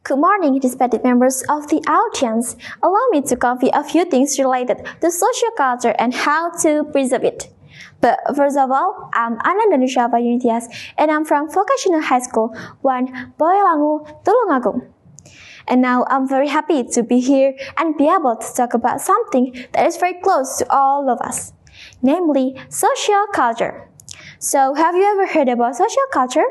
Good morning, respected members of the audience. Allow me to cover a few things related to social culture and how to preserve it. But first of all, I'm Ananda Nursyafa Yuningtyas, and I'm from Vocational High School 1 Boyolangu, Tulungagung. And now I'm very happy to be here and be able to talk about something that is very close to all of us, namely social culture. So, have you ever heard about social culture?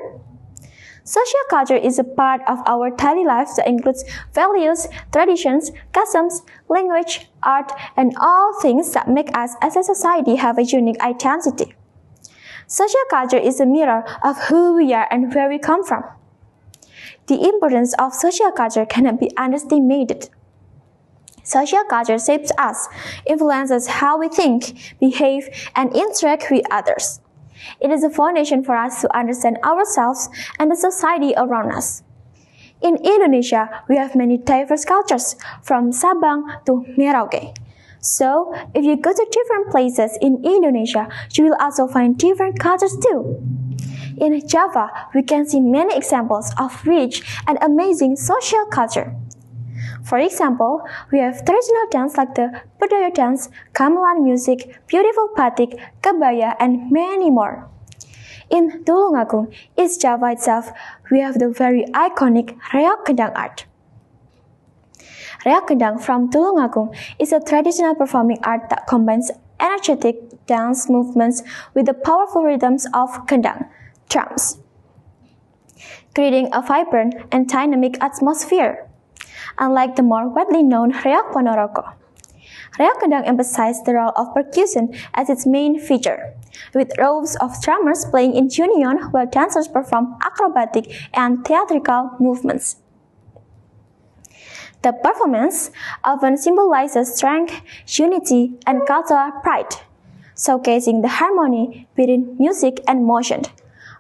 Social culture is a part of our daily life that includes values, traditions, customs, language, art, and all things that make us as a society have a unique identity. Social culture is a mirror of who we are and where we come from. The importance of social culture cannot be underestimated. Social culture shapes us, influences how we think, behave, and interact with others. It is a foundation for us to understand ourselves and the society around us. In Indonesia, we have many diverse cultures, from Sabang to Merauke. So, if you go to different places in Indonesia, you will also find different cultures too. In Java, we can see many examples of rich and amazing social culture. For example, we have traditional dance like the budaya dance, gamelan music, beautiful batik, kebaya, and many more. In Tulungagung, East Java itself, we have the very iconic reok kendang art. Reok kendang from Tulungagung is a traditional performing art that combines energetic dance movements with the powerful rhythms of kendang, drums, creating a vibrant and dynamic atmosphere. Unlike the more widely known reok ponorogo, reok kendang emphasizes the role of percussion as its main feature, with rows of drummers playing in union while dancers perform acrobatic and theatrical movements. The performance often symbolizes strength, unity, and cultural pride, showcasing the harmony between music and motion,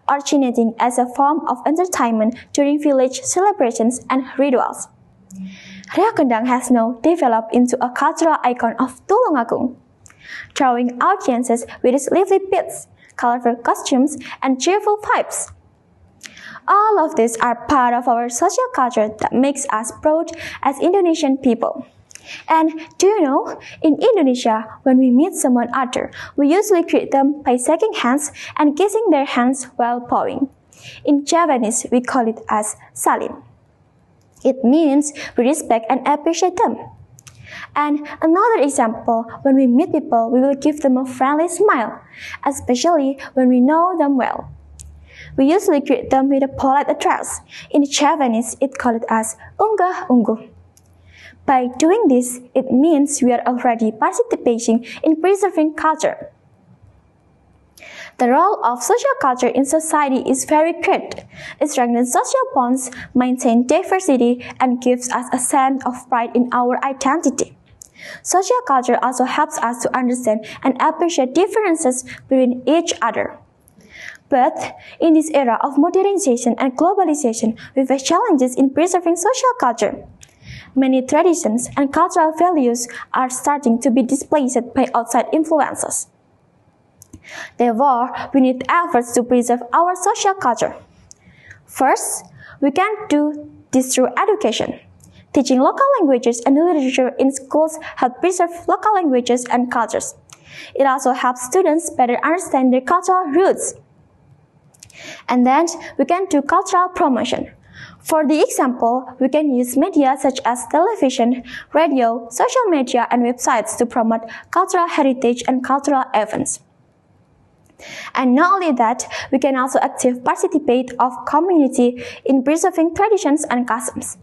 originating as a form of entertainment during village celebrations and rituals. Reok kendang has now developed into a cultural icon of Tulungagung, drawing audiences with its lively beats, colorful costumes, and cheerful vibes. All of these are part of our social culture that makes us proud as Indonesian people. And do you know, in Indonesia, when we meet someone other, we usually greet them by shaking hands and kissing their hands while bowing. In Javanese, we call it as salim. It means we respect and appreciate them. And another example, when we meet people, we will give them a friendly smile, especially when we know them well. We usually greet them with a polite address. In Javanese, it called it as unggah unggu. By doing this, it means we are already participating in preserving culture. The role of social culture in society is very great. It strengthens social bonds, maintains diversity, and gives us a sense of pride in our identity. Social culture also helps us to understand and appreciate differences between each other. But in this era of modernization and globalization, we face challenges in preserving social culture. Many traditions and cultural values are starting to be displaced by outside influences. Therefore, we need efforts to preserve our social culture. First, we can do this through education. Teaching local languages and literature in schools help preserve local languages and cultures. It also helps students better understand their cultural roots. And then, we can do cultural promotion. For the example, we can use media such as television, radio, social media, and websites to promote cultural heritage and cultural events. And not only that, we can also actively participate of community in preserving traditions and customs.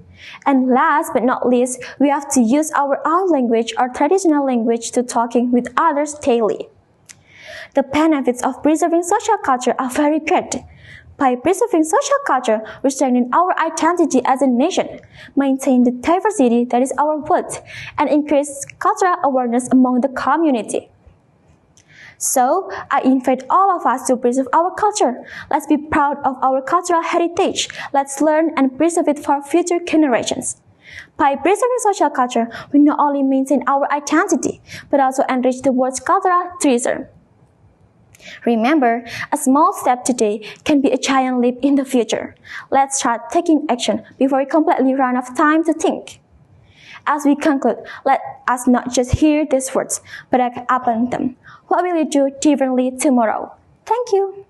And last but not least, we have to use our own language or traditional language to talking with others daily. The benefits of preserving social culture are very great. By preserving social culture, we strengthen our identity as a nation, maintain the diversity that is our worth, and increase cultural awareness among the community. So, I invite all of us to preserve our culture. Let's be proud of our cultural heritage. Let's learn and preserve it for future generations. By preserving social culture, we not only maintain our identity, but also enrich the world's cultural treasure. Remember, a small step today can be a giant leap in the future. Let's start taking action before we completely run out of time to think. As we conclude, let us not just hear these words, but act upon them. What will you do differently tomorrow? Thank you.